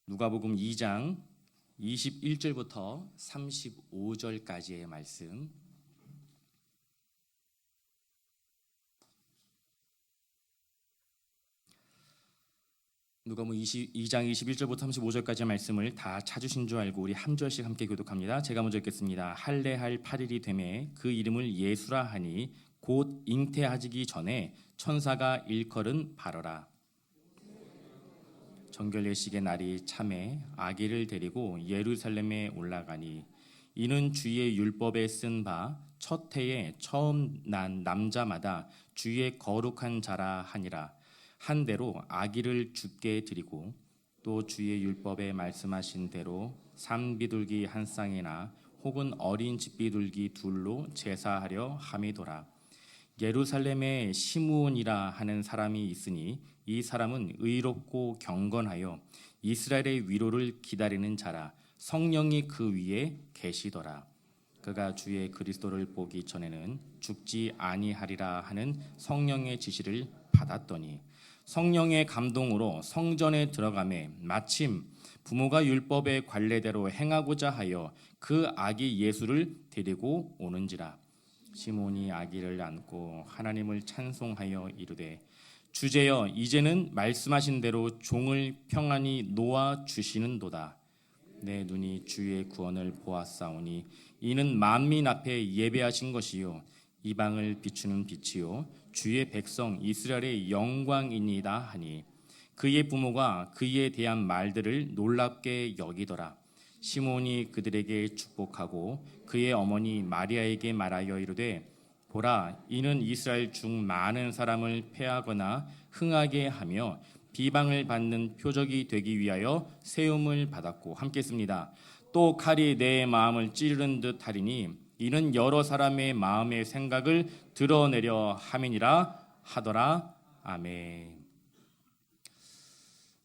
누가복음 2장 21절부터 35절까지의 말씀. 누가복음 2장 21절부터 35절까지의 말씀을 다 찾으신 줄 알고 우리 한 절씩 함께 교독합니다. 제가 먼저 읽겠습니다. 할례할 8일이 되매 그 이름을 예수라 하니 곧 잉태하기 전에 천사가 일컬은 바로라. 정결례식의 날이 차매 아기를 데리고 예루살렘에 올라가니 이는 주의 율법에 쓴 바 첫 해에 처음 난 남자마다 주의 거룩한 자라 하니라. 한 대로 아기를 주께 드리고 또 주의 율법에 말씀하신 대로 산비둘기 한 쌍이나 혹은 어린 집비둘기 둘로 제사하려 함이더라. 예루살렘에 시므온이라 하는 사람이 있으니 이 사람은 의롭고 경건하여 이스라엘의 위로를 기다리는 자라. 성령이 그 위에 계시더라. 그가 주의 그리스도를 보기 전에는 죽지 아니하리라 하는 성령의 지시를 받았더니 성령의 감동으로 성전에 들어가매 마침 부모가 율법의 관례대로 행하고자 하여 그 아기 예수를 데리고 오는지라. 시몬이 아기를 안고 하나님을 찬송하여 이르되 주제여 이제는 말씀하신 대로 종을 평안히 놓아 주시는도다. 내 눈이 주의 구원을 보았사오니 이는 만민 앞에 예배하신 것이요 이방을 비추는 빛이요 주의 백성 이스라엘의 영광이니이다 하니 그의 부모가 그에 대한 말들을 놀랍게 여기더라. 시몬이 그들에게 축복하고 그의 어머니 마리아에게 말하여 이르되 보라 이는 이스라엘 중 많은 사람을 패하거나 흥하게 하며 비방을 받는 표적이 되기 위하여 세움을 받았고 함께 씁니다. 또 칼이 내 마음을 찌르는 듯 하리니 이는 여러 사람의 마음의 생각을 드러내려 함이니라 하더라. 아멘.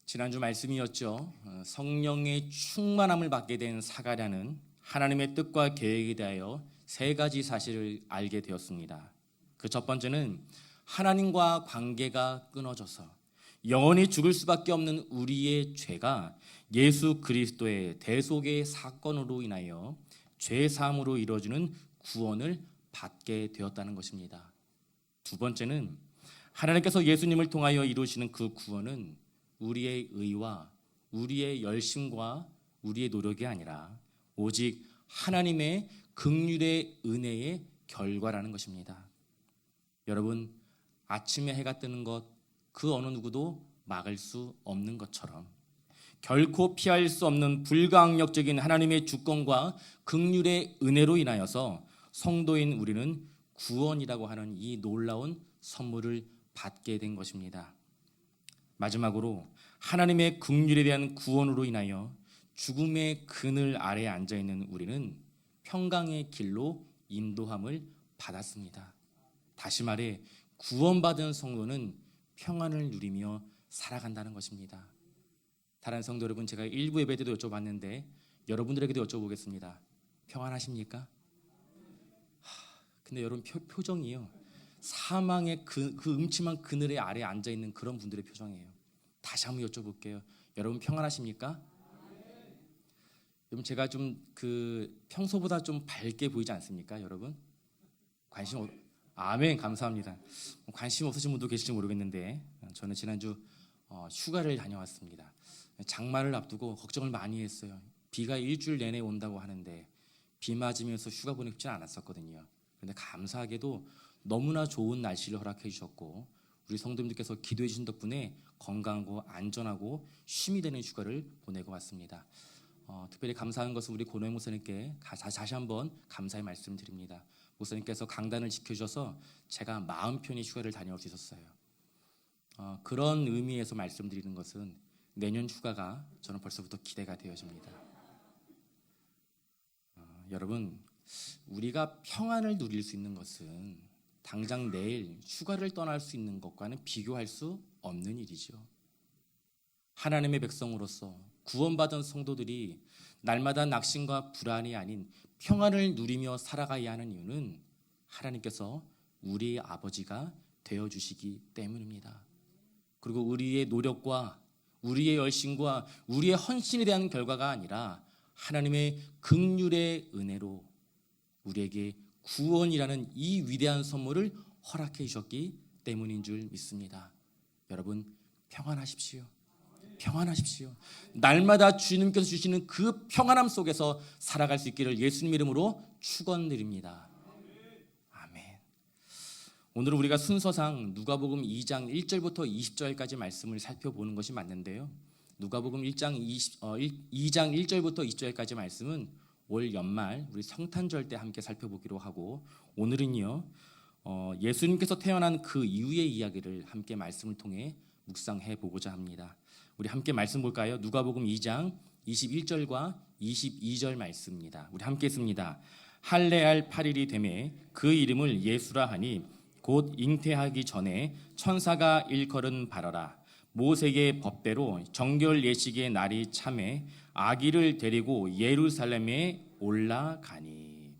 지난주 말씀이었죠. 성령의 충만함을 받게 된 사가랴는 하나님의 뜻과 계획에 대하여 세 가지 사실을 알게 되었습니다. 그 첫 번째는 하나님과 관계가 끊어져서 영원히 죽을 수밖에 없는 우리의 죄가 예수 그리스도의 대속의 사건으로 인하여 죄사함으로 이루어지는 구원을 받게 되었다는 것입니다. 두 번째는 하나님께서 예수님을 통하여 이루시는 그 구원은 우리의 의와 우리의 열심과 우리의 노력이 아니라 오직 하나님의 긍휼의 은혜의 결과라는 것입니다. 여러분, 아침에 해가 뜨는 것 그 어느 누구도 막을 수 없는 것처럼 결코 피할 수 없는 불가항력적인 하나님의 주권과 긍휼의 은혜로 인하여서 성도인 우리는 구원이라고 하는 이 놀라운 선물을 받게 된 것입니다. 마지막으로 하나님의 긍휼에 대한 구원으로 인하여 죽음의 그늘 아래에 앉아있는 우리는 평강의 길로 인도함을 받았습니다. 다시 말해 구원받은 성도는 평안을 누리며 살아간다는 것입니다. 다른 성도 여러분, 제가 일부 예배 때도 여쭤봤는데 여러분들에게도 여쭤보겠습니다. 평안하십니까? 근데 여러분 표정이요, 사망의 그 음침한 그늘의 아래에 앉아있는 그런 분들의 표정이에요. 다시 한번 여쭤볼게요. 여러분 평안하십니까? 여러분 제가 좀 평소보다 좀 밝게 보이지 않습니까? 여러분 아멘, 감사합니다. 관심 없으신 분도 계실지 모르겠는데 저는 지난주 휴가를 다녀왔습니다. 장마를 앞두고 걱정을 많이 했어요. 비가 일주일 내내 온다고 하는데 비 맞으면서 휴가 보내고 싶지 않았었거든요. 그런데 감사하게도 너무나 좋은 날씨를 허락해 주셨고 우리 성도님들께서 기도해 주신 덕분에 건강하고 안전하고 쉼이 되는 휴가를 보내고 왔습니다. 특별히 감사한 것은 우리 고노영 목사님께 다시 한번 감사의 말씀을 드립니다. 목사님께서 강단을 지켜주셔서 제가 마음 편히 휴가를 다녀올 수 있었어요. 그런 의미에서 말씀드리는 것은 내년 휴가가 저는 벌써부터 기대가 되어집니다. 여러분, 우리가 평안을 누릴 수 있는 것은 당장 내일 휴가를 떠날 수 있는 것과는 비교할 수 없는 일이죠. 하나님의 백성으로서 구원받은 성도들이 날마다 낙심과 불안이 아닌 평안을 누리며 살아가야 하는 이유는 하나님께서 우리의 아버지가 되어주시기 때문입니다. 그리고 우리의 노력과 우리의 열심과 우리의 헌신에 대한 결과가 아니라 하나님의 긍휼의 은혜로 우리에게 구원이라는 이 위대한 선물을 허락해 주셨기 때문인 줄 믿습니다. 여러분 평안하십시오. 평안하십시오. 날마다 주님께서 주시는 그 평안함 속에서 살아갈 수 있기를 예수님 이름으로 축원드립니다. 아멘. 오늘 우리가 순서상 누가복음 2장 1절부터 20절까지 말씀을 살펴보는 것이 맞는데요. 누가복음 2장 1절부터 20절까지 말씀은 올 연말 우리 성탄절 때 함께 살펴보기로 하고, 오늘은요 예수님께서 태어난 그 이후의 이야기를 함께 말씀을 통해 묵상해 보고자 합니다. 우리 함께 말씀 볼까요? 누가복음 2장 21절과 22절 말씀입니다. 우리 함께 읽습니다. 할례할 8일이 되매 그 이름을 예수라 하니 곧 잉태하기 전에 천사가 일컬은 바라라. 모세의 법대로 정결 예식의 날이 참에 아기를 데리고 예루살렘에 올라가니.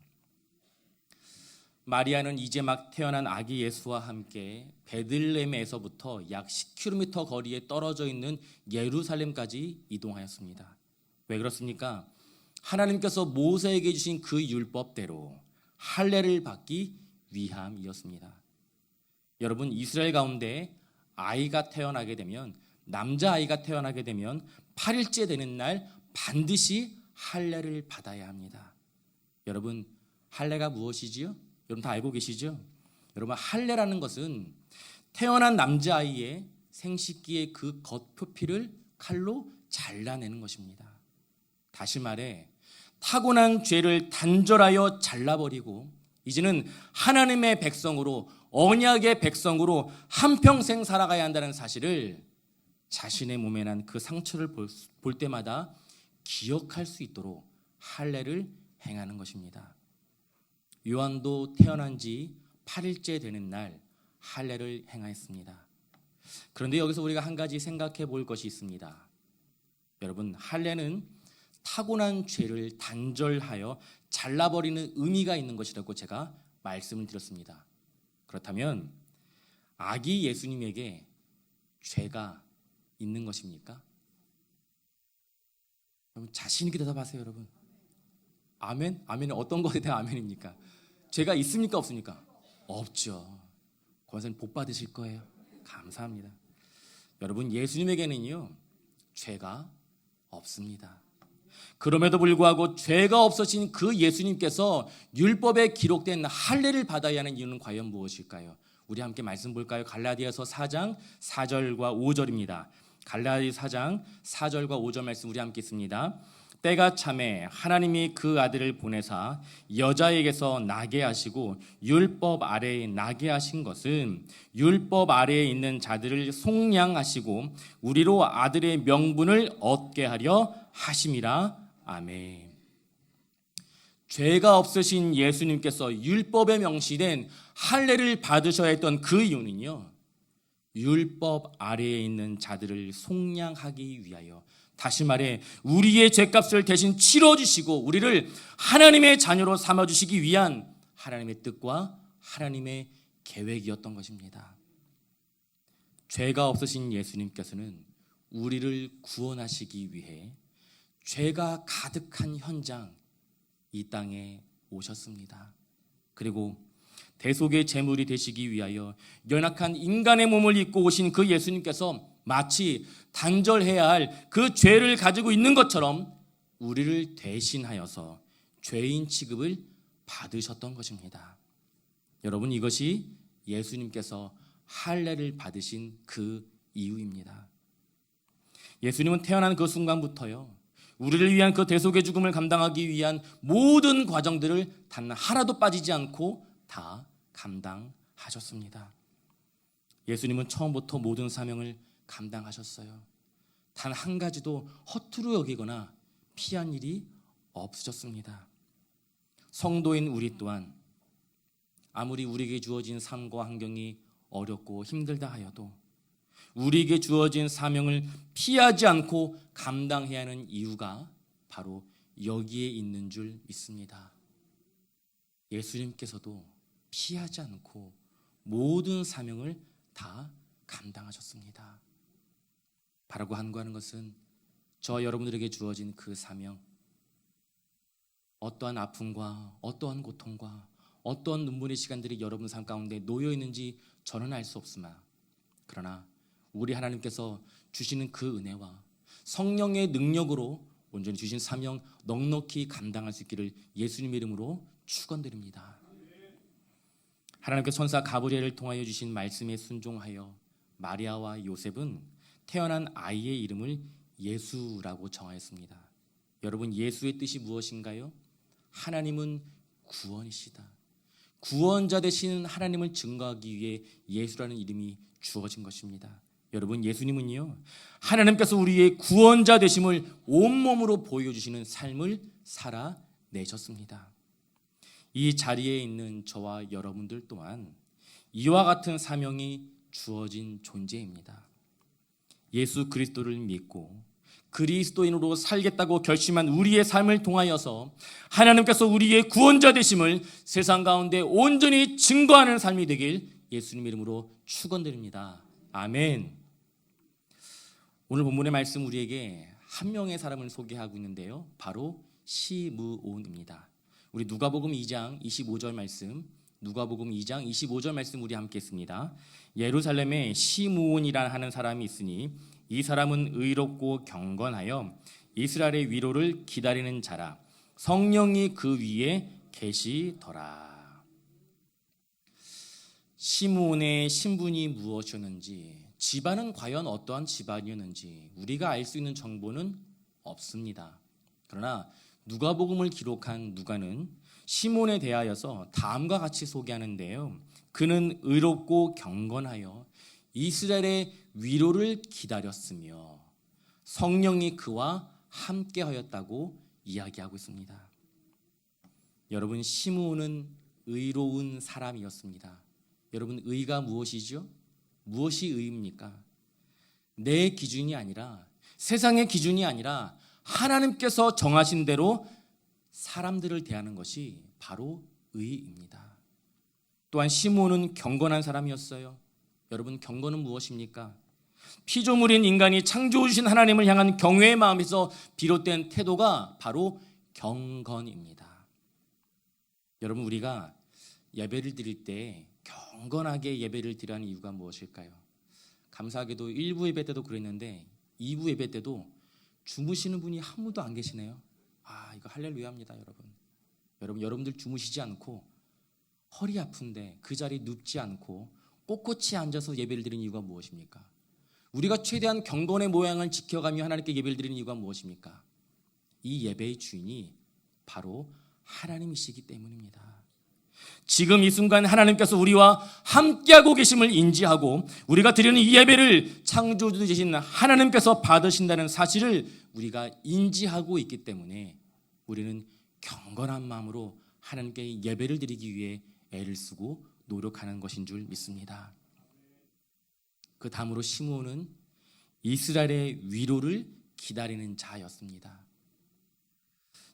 마리아는 이제 막 태어난 아기 예수와 함께 베들레헴에서부터 약 10km 거리에 떨어져 있는 예루살렘까지 이동하였습니다. 왜 그렇습니까? 하나님께서 모세에게 주신 그 율법대로 할례를 받기 위함이었습니다. 여러분, 이스라엘 가운데 아이가 태어나게 되면, 남자아이가 태어나게 되면 8일째 되는 날 반드시 할례를 받아야 합니다. 여러분, 할례가 무엇이지요? 여러분 다 알고 계시죠? 여러분, 할례라는 것은 태어난 남자아이의 생식기의 그 겉표피를 칼로 잘라내는 것입니다. 다시 말해 타고난 죄를 단절하여 잘라버리고 이제는 하나님의 백성으로, 언약의 백성으로 한평생 살아가야 한다는 사실을 자신의 몸에 난 그 상처를 볼 때마다 기억할 수 있도록 할례를 행하는 것입니다. 요한도 태어난 지 8일째 되는 날 할례를 행하였습니다. 그런데 여기서 우리가 한 가지 생각해 볼 것이 있습니다. 여러분, 할례는 타고난 죄를 단절하여 잘라버리는 의미가 있는 것이라고 제가 말씀을 드렸습니다. 그렇다면 아기 예수님에게 죄가 있는 것입니까? 여러분 자신 있게 대답하세요. 여러분 아멘? 아멘은 어떤 것에 대한 아멘입니까? 죄가 있습니까? 없습니까? 없죠. 권사님 복 받으실 거예요. 감사합니다. 여러분, 예수님에게는요 죄가 없습니다. 그럼에도 불구하고 죄가 없으신 그 예수님께서 율법에 기록된 할례를 받아야 하는 이유는 과연 무엇일까요? 우리 함께 말씀 볼까요? 갈라디아서 4장 4절과 5절입니다. 갈라디아서 4장 4절과 5절 말씀 우리 함께 있습니다. 때가 참에 하나님이 그 아들을 보내사 여자에게서 나게 하시고 율법 아래에 나게 하신 것은 율법 아래에 있는 자들을 속량하시고 우리로 아들의 명분을 얻게 하려 하심이라. 아멘. 죄가 없으신 예수님께서 율법에 명시된 할례를 받으셔야 했던 그 이유는요, 율법 아래에 있는 자들을 속량하기 위하여, 다시 말해 우리의 죄값을 대신 치러주시고 우리를 하나님의 자녀로 삼아주시기 위한 하나님의 뜻과 하나님의 계획이었던 것입니다. 죄가 없으신 예수님께서는 우리를 구원하시기 위해 죄가 가득한 현장 이 땅에 오셨습니다. 그리고 대속의 제물이 되시기 위하여 연약한 인간의 몸을 입고 오신 그 예수님께서 마치 단절해야 할 그 죄를 가지고 있는 것처럼 우리를 대신하여서 죄인 취급을 받으셨던 것입니다. 여러분, 이것이 예수님께서 할례를 받으신 그 이유입니다. 예수님은 태어난 그 순간부터요, 우리를 위한 그 대속의 죽음을 감당하기 위한 모든 과정들을 단 하나도 빠지지 않고 다 감당하셨습니다. 예수님은 처음부터 모든 사명을 감당하셨어요. 단 한 가지도 허투루 여기거나 피한 일이 없으셨습니다. 성도인 우리 또한 아무리 우리에게 주어진 삶과 환경이 어렵고 힘들다 하여도 우리에게 주어진 사명을 피하지 않고 감당해야 하는 이유가 바로 여기에 있는 줄 믿습니다. 예수님께서도 피하지 않고 모든 사명을 다 감당하셨습니다. 바라고 간구하는 것은 저와 여러분들에게 주어진 그 사명, 어떠한 아픔과 어떠한 고통과 어떠한 눈물의 시간들이 여러분 삶 가운데 놓여 있는지 저는 알 수 없으나, 그러나 우리 하나님께서 주시는 그 은혜와 성령의 능력으로 온전히 주신 사명 넉넉히 감당할 수 있기를 예수님 이름으로 축원드립니다. 하나님께서 천사 가브리엘을 통하여 주신 말씀에 순종하여 마리아와 요셉은 태어난 아이의 이름을 예수라고 정하였습니다. 여러분, 예수의 뜻이 무엇인가요? 하나님은 구원이시다. 구원자 되시는 하나님을 증거하기 위해 예수라는 이름이 주어진 것입니다. 여러분, 예수님은요, 하나님께서 우리의 구원자 되심을 온몸으로 보여주시는 삶을 살아내셨습니다. 이 자리에 있는 저와 여러분들 또한 이와 같은 사명이 주어진 존재입니다. 예수 그리스도를 믿고 그리스도인으로 살겠다고 결심한 우리의 삶을 통하여서 하나님께서 우리의 구원자 되심을 세상 가운데 온전히 증거하는 삶이 되길 예수님 이름으로 축원드립니다. 아멘. 오늘 본문의 말씀 우리에게 한 명의 사람을 소개하고 있는데요, 바로 시므온입니다. 우리 누가복음 2장 25절 말씀, 누가복음 2장 25절 말씀 우리 함께 했습니다. 예루살렘에 시므온이라 하는 사람이 있으니 이 사람은 의롭고 경건하여 이스라엘의 위로를 기다리는 자라. 성령이 그 위에 계시더라. 시므온의 신분이 무엇이었는지, 집안은 과연 어떠한 집안이었는지 우리가 알 수 있는 정보는 없습니다. 그러나 누가복음을 기록한 누가는 시몬에 대하여서 다음과 같이 소개하는데요, 그는 의롭고 경건하여 이스라엘의 위로를 기다렸으며 성령이 그와 함께하였다고 이야기하고 있습니다. 여러분, 시므온은 의로운 사람이었습니다. 여러분, 의가 무엇이죠? 무엇이 의입니까? 내 기준이 아니라, 세상의 기준이 아니라 하나님께서 정하신 대로 사람들을 대하는 것이 바로 의입니다. 또한 시므온은 경건한 사람이었어요. 여러분, 경건은 무엇입니까? 피조물인 인간이 창조주신 하나님을 향한 경외의 마음에서 비롯된 태도가 바로 경건입니다. 여러분, 우리가 예배를 드릴 때 경건하게 예배를 드리는 이유가 무엇일까요? 감사하게도 1부 예배 때도 그랬는데 2부 예배 때도 주무시는 분이 한 분도 안 계시네요. 이거 할렐루야입니다. 여러분들 주무시지 않고 허리 아픈데 그 자리에 눕지 않고 꼿꼿이 앉아서 예배를 드리는 이유가 무엇입니까? 우리가 최대한 경건의 모양을 지켜가며 하나님께 예배를 드리는 이유가 무엇입니까? 이 예배의 주인이 바로 하나님이시기 때문입니다. 지금 이 순간 하나님께서 우리와 함께하고 계심을 인지하고 우리가 드리는 이 예배를 창조주 되신 하나님께서 받으신다는 사실을 우리가 인지하고 있기 때문에 우리는 경건한 마음으로 하나님께 예배를 드리기 위해 애를 쓰고 노력하는 것인 줄 믿습니다. 그 다음으로 시므온은 이스라엘의 위로를 기다리는 자였습니다.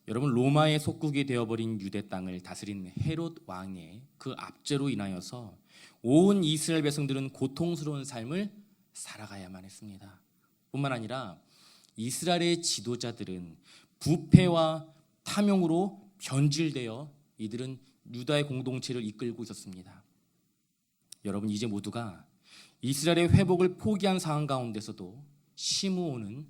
여러분, 로마의 속국이 되어버린 유대 땅을 다스린 헤롯 왕의 그 압제로 인하여서 온 이스라엘 백성들은 고통스러운 삶을 살아가야만 했습니다. 뿐만 아니라 이스라엘의 지도자들은 부패와 탐욕으로 변질되어 이들은 유다의 공동체를 이끌고 있었습니다. 여러분, 이제 모두가 이스라엘의 회복을 포기한 상황 가운데서도 시므온은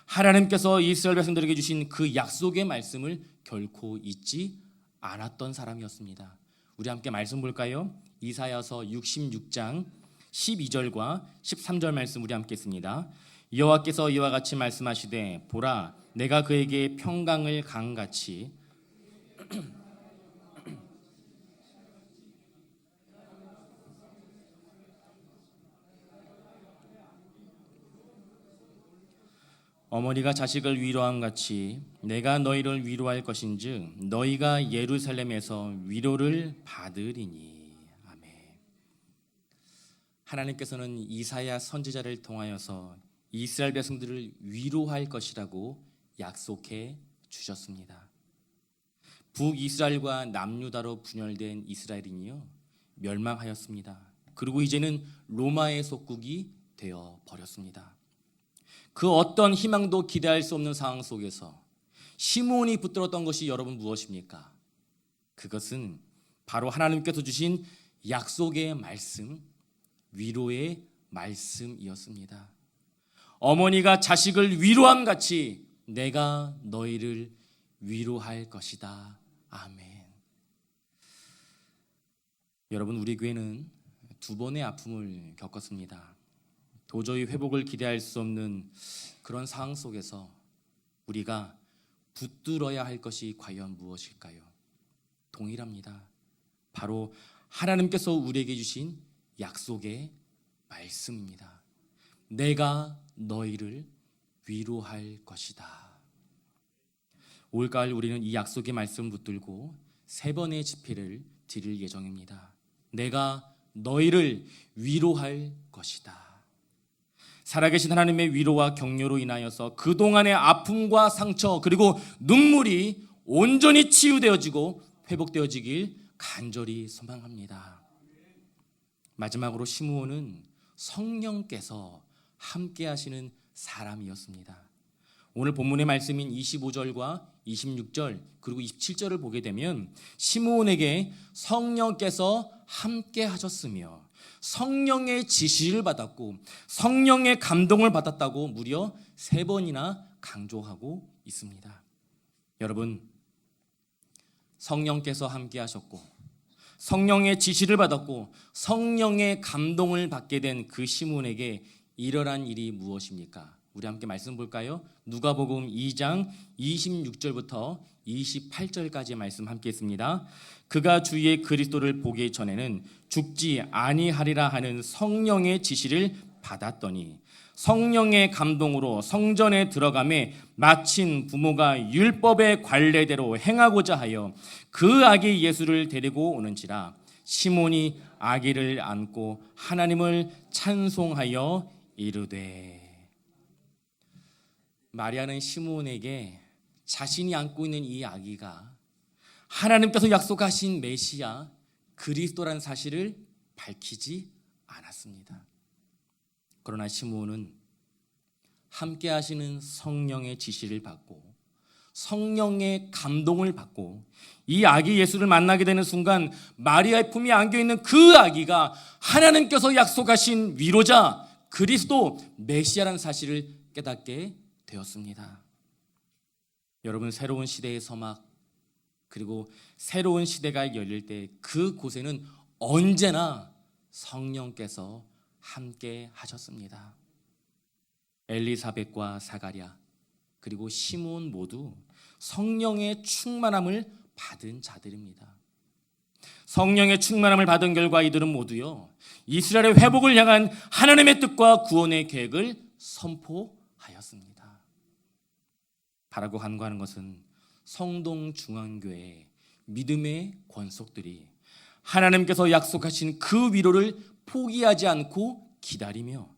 하나님께서 이스라엘 백성들에게 주신 그 약속의 말씀을 결코 잊지 않았던 사람이었습니다. 우리 함께 말씀 볼까요? 이사야서 66장 12절과 13절 말씀 우리 함께 읽습니다. 여호와께서 이와 같이 말씀하시되 보라, 내가 그에게 평강을 강같이 어머니가 자식을 위로함 같이 내가 너희를 위로할 것인즉 너희가 예루살렘에서 위로를 받으리니. 아멘. 하나님께서는 이사야 선지자를 통하여서 이스라엘 백성들을 위로할 것이라고 약속해 주셨습니다. 북이스라엘과 남유다로 분열된 이스라엘이요 멸망하였습니다. 그리고 이제는 로마의 속국이 되어 버렸습니다. 그 어떤 희망도 기대할 수 없는 상황 속에서 시므온이 붙들었던 것이 여러분 무엇입니까? 그것은 바로 하나님께서 주신 약속의 말씀, 위로의 말씀이었습니다. 어머니가 자식을 위로함 같이 내가 너희를 위로할 것이다. 아멘. 여러분, 우리 교회는 2번의 아픔을 겪었습니다. 도저히 회복을 기대할 수 없는 그런 상황 속에서 우리가 붙들어야 할 것이 과연 무엇일까요? 동일합니다. 바로 하나님께서 우리에게 주신 약속의 말씀입니다. 내가 너희를 위로할 것이다. 올가을 우리는 이 약속의 말씀을 붙들고 3번의 집회를 드릴 예정입니다. 내가 너희를 위로할 것이다. 살아계신 하나님의 위로와 격려로 인하여서 그동안의 아픔과 상처 그리고 눈물이 온전히 치유되어지고 회복되어지길 간절히 소망합니다. 마지막으로 시므온은 성령께서 함께 하시는 사람이었습니다. 오늘 본문의 말씀인 25절과 26절 그리고 27절을 보게 되면 시므온에게 성령께서 함께 하셨으며 성령의 지시를 받았고 성령의 감동을 받았다고 무려 3번이나 강조하고 있습니다. 여러분, 성령께서 함께 하셨고 성령의 지시를 받았고 성령의 감동을 받게 된 그 시므온에게 일어난 일이 무엇입니까? 우리 함께 말씀 볼까요? 누가복음 2장 26절부터 28절까지의 말씀 함께 했습니다. 그가 주의 그리스도를 보기 전에는 죽지 아니하리라 하는 성령의 지시를 받았더니 성령의 감동으로 성전에 들어가매 마침 부모가 율법의 관례대로 행하고자 하여 그 아기 예수를 데리고 오는지라 시몬이 아기를 안고 하나님을 찬송하여 이르되. 마리아는 시므온에게 자신이 안고 있는 이 아기가 하나님께서 약속하신 메시아 그리스도라는 사실을 밝히지 않았습니다. 그러나 시므온은 함께 하시는 성령의 지시를 받고 성령의 감동을 받고 이 아기 예수를 만나게 되는 순간 마리아의 품에 안겨있는 그 아기가 하나님께서 약속하신 위로자 그리스도 메시아라는 사실을 깨닫게 되었습니다. 여러분, 새로운 시대의 서막 그리고 새로운 시대가 열릴 때 그곳에는 언제나 성령께서 함께 하셨습니다. 엘리사벳과 사가랴 그리고 시므온 모두 성령의 충만함을 받은 자들입니다. 성령의 충만함을 받은 결과 이들은 모두요 이스라엘의 회복을 향한 하나님의 뜻과 구원의 계획을 선포하였습니다. 바라고 간구하는 것은 성동중앙교회 믿음의 권속들이 하나님께서 약속하신 그 위로를 포기하지 않고 기다리며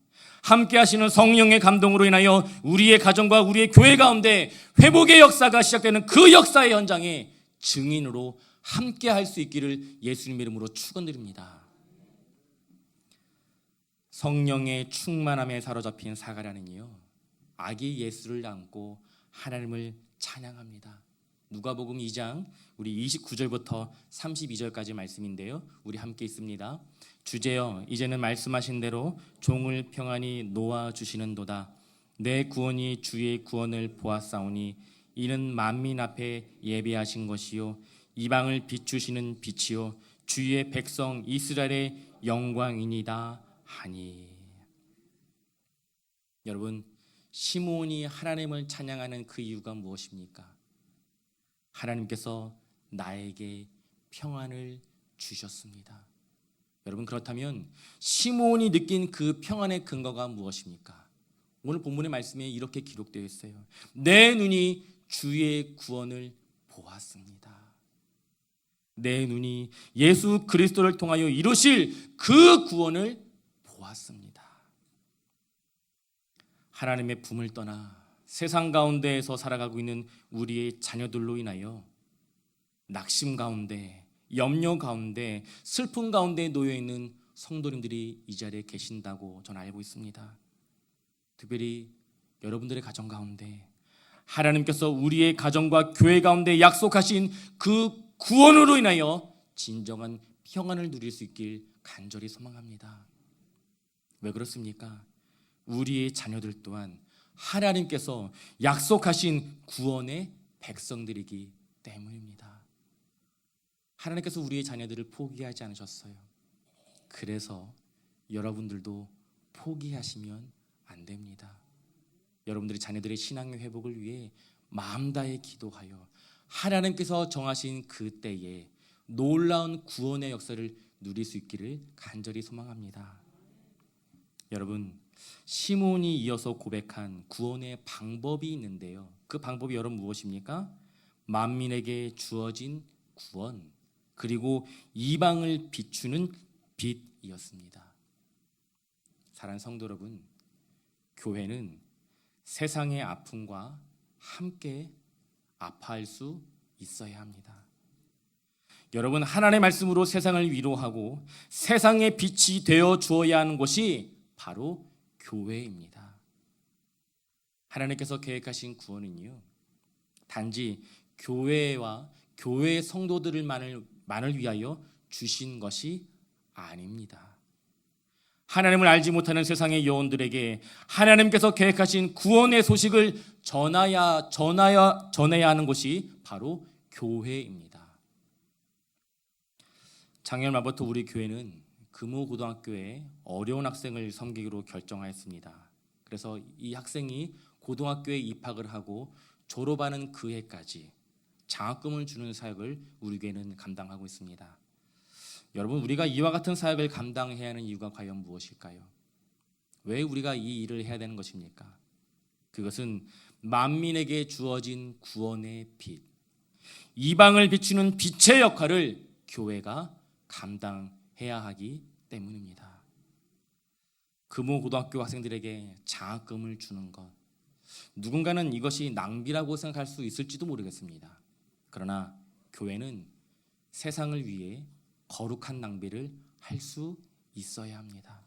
함께 하시는 성령의 감동으로 인하여 우리의 가정과 우리의 교회 가운데 회복의 역사가 시작되는 그 역사의 현장에 증인으로 함께 할 수 있기를 예수님 이름으로 축원드립니다. 성령의 충만함에 사로잡힌 사가랴는요 아기 예수를 안고 하나님을 찬양합니다. 누가복음 2장 우리 29절부터 32절까지 말씀인데요. 우리 함께 있습니다. 주제여 이제는 말씀하신 대로 종을 평안히 놓아 주시는도다. 내 구원이 주의 구원을 보았사오니 이는 만민 앞에 예배하신 것이요 이방을 비추시는 빛이요 주의 백성 이스라엘의 영광이니이다 하니. 여러분, 시므온이 하나님을 찬양하는 그 이유가 무엇입니까? 하나님께서 나에게 평안을 주셨습니다. 여러분, 그렇다면 시므온이 느낀 그 평안의 근거가 무엇입니까? 오늘 본문의 말씀에 이렇게 기록되어 있어요. 내 눈이 주의 구원을 보았습니다. 내 눈이 예수 그리스도를 통하여 이루실 그 구원을 보았습니다. 하나님의 품을 떠나 세상 가운데에서 살아가고 있는 우리의 자녀들로 인하여 낙심 가운데, 염려 가운데, 슬픔 가운데 놓여있는 성도님들이 이 자리에 계신다고 저는 알고 있습니다. 특별히 여러분들의 가정 가운데 하나님께서 우리의 가정과 교회 가운데 약속하신 그 구원으로 인하여 진정한 평안을 누릴 수 있길 간절히 소망합니다. 왜 그렇습니까? 우리의 자녀들 또한 하나님께서 약속하신 구원의 백성들이기 때문입니다. 하나님께서 우리의 자녀들을 포기하지 않으셨어요. 그래서 여러분들도 포기하시면 안 됩니다. 여러분들이 자녀들의 신앙의 회복을 위해 마음 다해 기도하여 하나님께서 정하신 그 때에 놀라운 구원의 역사를 누릴 수 있기를 간절히 소망합니다. 여러분, 시몬이 이어서 고백한 구원의 방법이 있는데요. 그 방법이 여러분 무엇입니까? 만민에게 주어진 구원, 그리고 이방을 비추는 빛이었습니다. 사랑하는 성도 여러분, 교회는 세상의 아픔과 함께 아파할 수 있어야 합니다. 여러분, 하나님의 말씀으로 세상을 위로하고 세상의 빛이 되어 주어야 하는 곳이 바로 교회입니다. 하나님께서 계획하신 구원은요, 단지 교회와 교회 성도들만을 위하여 주신 것이 아닙니다. 하나님을 알지 못하는 세상의 영혼들에게 하나님께서 계획하신 구원의 소식을 전해야 하는 곳이 바로 교회입니다. 작년 말부터 우리 교회는 금호고등학교에 어려운 학생을 섬기기로 결정하였습니다. 그래서 이 학생이 고등학교에 입학을 하고 졸업하는 그 해까지 장학금을 주는 사역을 우리 교회는 감당하고 있습니다. 여러분, 우리가 이와 같은 사역을 감당해야 하는 이유가 과연 무엇일까요? 왜 우리가 이 일을 해야 되는 것입니까? 그것은 만민에게 주어진 구원의 빛, 이방을 비추는 빛의 역할을 교회가 감당해야 하기 때문입니다. 금호고등학교 학생들에게 장학금을 주는 것, 누군가는 이것이 낭비라고 생각할 수 있을지도 모르겠습니다. 그러나 교회는 세상을 위해 거룩한 낭비를 할 수 있어야 합니다.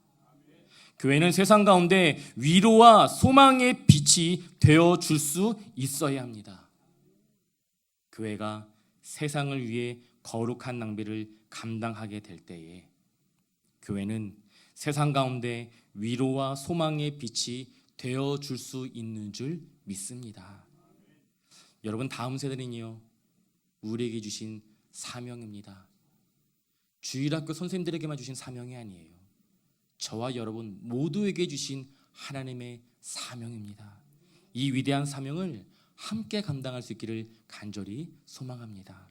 교회는 세상 가운데 위로와 소망의 빛이 되어 줄 수 있어야 합니다. 교회가 세상을 위해 거룩한 낭비를 감당하게 될 때에 교회는 세상 가운데 위로와 소망의 빛이 되어 줄 수 있는 줄 믿습니다. 여러분, 다음 세대는요, 우리에게 주신 사명입니다. 주일학교 선생님들에게만 주신 사명이 아니에요. 저와 여러분 모두에게 주신 하나님의 사명입니다. 이 위대한 사명을 함께 감당할 수 있기를 간절히 소망합니다.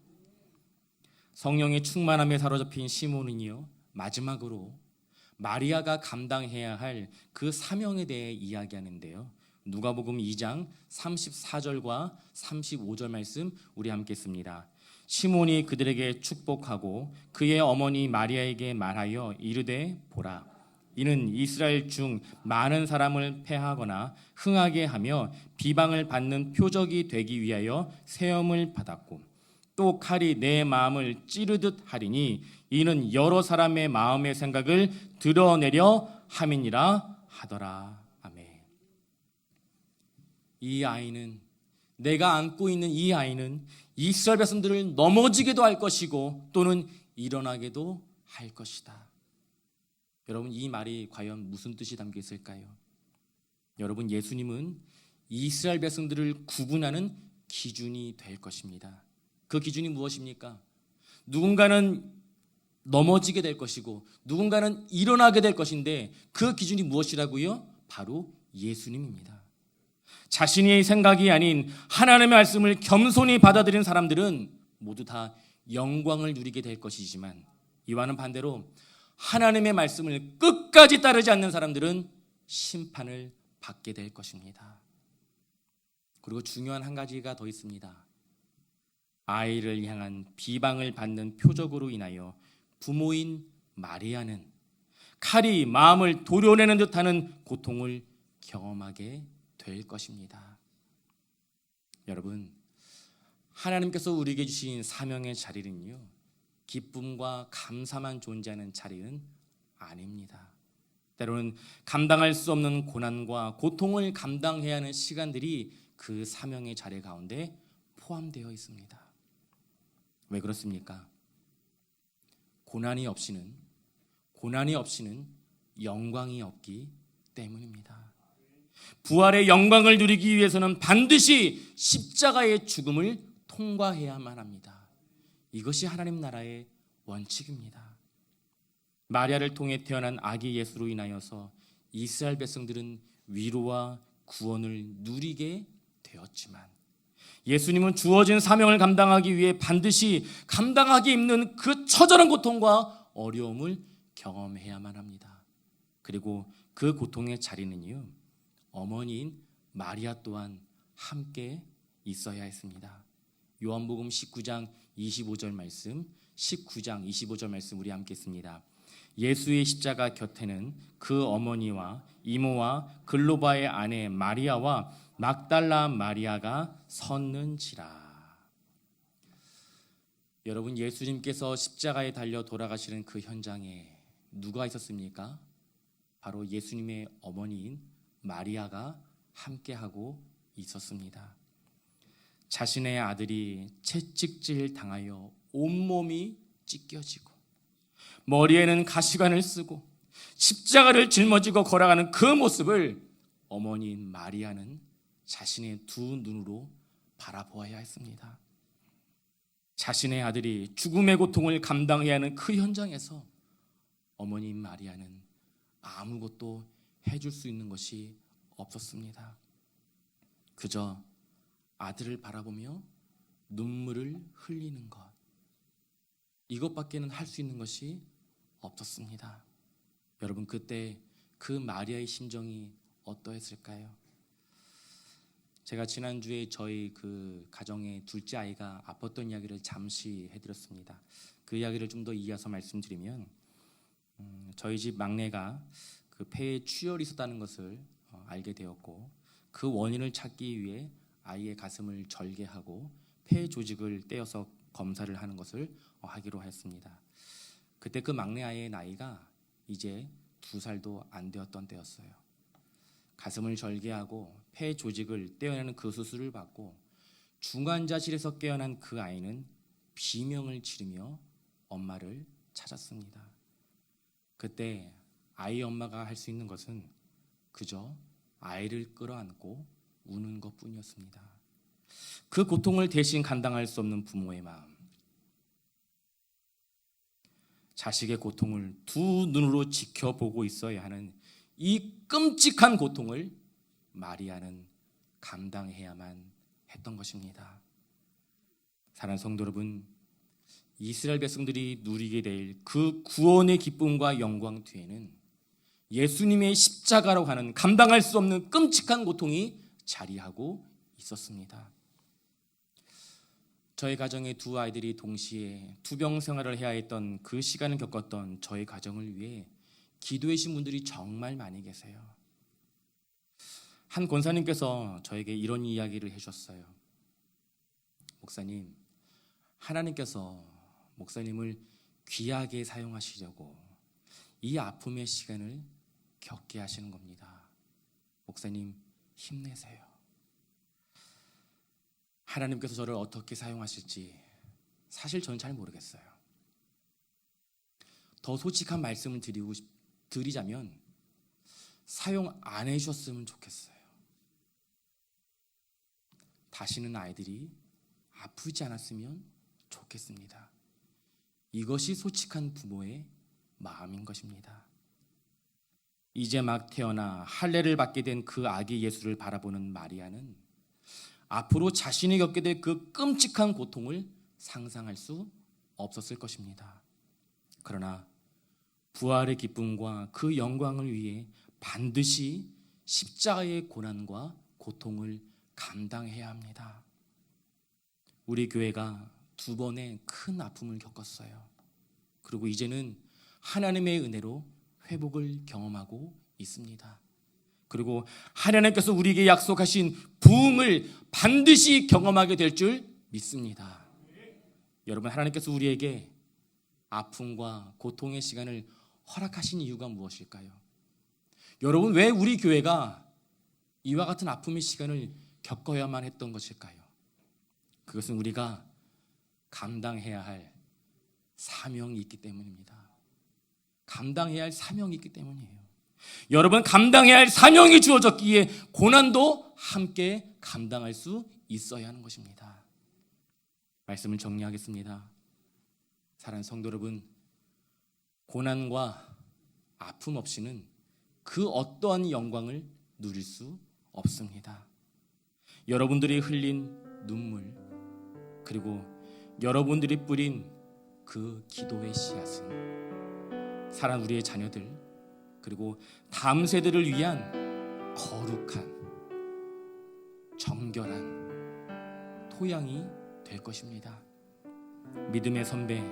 성령의 충만함에 사로잡힌 시몬은요, 마지막으로 마리아가 감당해야 할 그 사명에 대해 이야기하는데요. 누가복음 2장 34절과 35절 말씀 우리 함께 읽습니다. 시몬이 그들에게 축복하고 그의 어머니 마리아에게 말하여 이르되 보라, 이는 이스라엘 중 많은 사람을 패하거나 흥하게 하며 비방을 받는 표적이 되기 위하여 세움을 받았고 또 칼이 내 마음을 찌르듯 하리니 이는 여러 사람의 마음의 생각을 드러내려 함이니라 하더라. 아멘. 이 아이는, 내가 안고 있는 이 아이는 이스라엘 백성들을 넘어지게도 할 것이고 또는 일어나게도 할 것이다. 여러분, 이 말이 과연 무슨 뜻이 담겨 있을까요? 여러분, 예수님은 이스라엘 백성들을 구분하는 기준이 될 것입니다. 그 기준이 무엇입니까? 누군가는 넘어지게 될 것이고 누군가는 일어나게 될 것인데 그 기준이 무엇이라고요? 바로 예수님입니다. 자신의 생각이 아닌 하나님의 말씀을 겸손히 받아들인 사람들은 모두 다 영광을 누리게 될 것이지만 이와는 반대로 하나님의 말씀을 끝까지 따르지 않는 사람들은 심판을 받게 될 것입니다. 그리고 중요한 한 가지가 더 있습니다. 아이를 향한 비방을 받는 표적으로 인하여 부모인 마리아는 칼이 마음을 도려내는 듯하는 고통을 경험하게 될 것입니다. 여러분, 하나님께서 우리에게 주신 사명의 자리는요, 기쁨과 감사만 존재하는 자리는 아닙니다. 때로는 감당할 수 없는 고난과 고통을 감당해야 하는 시간들이 그 사명의 자리 가운데 포함되어 있습니다. 왜 그렇습니까? 고난이 없이는 영광이 없기 때문입니다. 부활의 영광을 누리기 위해서는 반드시 십자가의 죽음을 통과해야만 합니다. 이것이 하나님 나라의 원칙입니다. 마리아를 통해 태어난 아기 예수로 인하여서 이스라엘 백성들은 위로와 구원을 누리게 되었지만 예수님은 주어진 사명을 감당하기 위해 반드시 감당하기 힘든 그 처절한 고통과 어려움을 경험해야만 합니다. 그리고 그 고통의 자리는요, 어머니인 마리아 또한 함께 있어야 했습니다. 요한복음 19장 25절 말씀, 19장 25절 말씀 우리 함께 읽습니다. 예수의 십자가 곁에는 그 어머니와 이모와 글로바의 아내 마리아와 막달라 마리아가 섰는지라. 여러분, 예수님께서 십자가에 달려 돌아가시는 그 현장에 누가 있었습니까? 바로 예수님의 어머니인 마리아가 함께하고 있었습니다. 자신의 아들이 채찍질 당하여 온몸이 찢겨지고 머리에는 가시관을 쓰고 십자가를 짊어지고 걸어가는 그 모습을 어머니인 마리아는 자신의 두 눈으로 바라보아야 했습니다. 자신의 아들이 죽음의 고통을 감당해야 하는 그 현장에서 어머니인 마리아는 아무것도 해줄 수 있는 것이 없었습니다. 그저 아들을 바라보며 눈물을 흘리는 것, 이것밖에는 할 수 있는 것이 없었습니다. 여러분, 그때 그 마리아의 심정이 어떠했을까요? 제가 지난주에 저희 그 가정의 둘째 아이가 아팠던 이야기를 잠시 해드렸습니다. 그 이야기를 좀 더 이어서 말씀드리면, 저희 집 막내가 그 폐에 출혈이 있었다는 것을 알게 되었고, 그 원인을 찾기 위해 아이의 가슴을 절개하고 폐 조직을 떼어서 검사를 하는 것을 하기로 했습니다. 그때 그 막내 아이의 나이가 이제 2살도 안 되었던 때였어요. 가슴을 절개하고 폐 조직을 떼어내는 그 수술을 받고 중환자실에서 깨어난 그 아이는 비명을 지르며 엄마를 찾았습니다. 그때 아이 엄마가 할 수 있는 것은 그저 아이를 끌어안고 우는 것뿐이었습니다. 그 고통을 대신 감당할 수 없는 부모의 마음, 자식의 고통을 두 눈으로 지켜보고 있어야 하는 이 끔찍한 고통을 마리아는 감당해야만 했던 것입니다. 사랑하는 성도 여러분, 이스라엘 백성들이 누리게 될 그 구원의 기쁨과 영광 뒤에는 예수님의 십자가라고 하는 감당할 수 없는 끔찍한 고통이 자리하고 있었습니다. 저희 가정의 두 아이들이 동시에 투병 생활을 해야 했던 그 시간을 겪었던 저희 가정을 위해 기도해 주신 분들이 정말 많이 계세요. 한 권사님께서 저에게 이런 이야기를 해주셨어요. 목사님, 하나님께서 목사님을 귀하게 사용하시려고 이 아픔의 시간을 겪게 하시는 겁니다. 목사님, 힘내세요. 하나님께서 저를 어떻게 사용하실지 사실 저는 잘 모르겠어요. 더 솔직한 말씀을 드리자면 사용 안 해주셨으면 좋겠어요. 다시는 아이들이 아프지 않았으면 좋겠습니다. 이것이 솔직한 부모의 마음인 것입니다. 이제 막 태어나 할례를 받게 된 그 아기 예수를 바라보는 마리아는 앞으로 자신이 겪게 될 그 끔찍한 고통을 상상할 수 없었을 것입니다. 그러나 부활의 기쁨과 그 영광을 위해 반드시 십자가의 고난과 고통을 감당해야 합니다. 우리 교회가 2번의 큰 아픔을 겪었어요. 그리고 이제는 하나님의 은혜로 회복을 경험하고 있습니다. 그리고 하나님께서 우리에게 약속하신 부흥을 반드시 경험하게 될 줄 믿습니다. 여러분, 하나님께서 우리에게 아픔과 고통의 시간을 허락하신 이유가 무엇일까요? 여러분, 왜 우리 교회가 이와 같은 아픔의 시간을 겪어야만 했던 것일까요? 그것은 우리가 감당해야 할 사명이 있기 때문입니다. 감당해야 할 사명이 있기 때문이에요. 여러분, 감당해야 할 사명이 주어졌기에 고난도 함께 감당할 수 있어야 하는 것입니다. 말씀을 정리하겠습니다. 사랑하는 성도 여러분, 고난과 아픔 없이는 그 어떠한 영광을 누릴 수 없습니다. 여러분들이 흘린 눈물, 그리고 여러분들이 뿌린 그 기도의 씨앗은 사랑하는 우리의 자녀들, 그리고 다음 세대를 위한 거룩한, 정결한 토양이 될 것입니다. 믿음의 선배,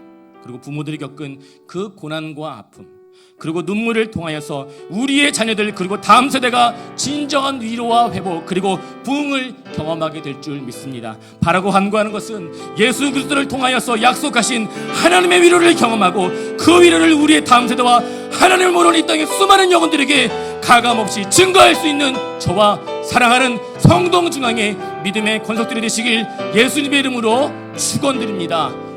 그리고 부모들이 겪은 그 고난과 아픔, 그리고 눈물을 통하여서 우리의 자녀들, 그리고 다음 세대가 진정한 위로와 회복, 그리고 부흥을 경험하게 될 줄 믿습니다. 바라고 간구하는 것은 예수 그리스도를 통하여서 약속하신 하나님의 위로를 경험하고 그 위로를 우리의 다음 세대와 하나님을 모르는 이 땅의 수많은 영혼들에게 가감없이 증거할 수 있는 저와 사랑하는 성동 중앙의 믿음의 권속들이 되시길 예수님의 이름으로 축원드립니다.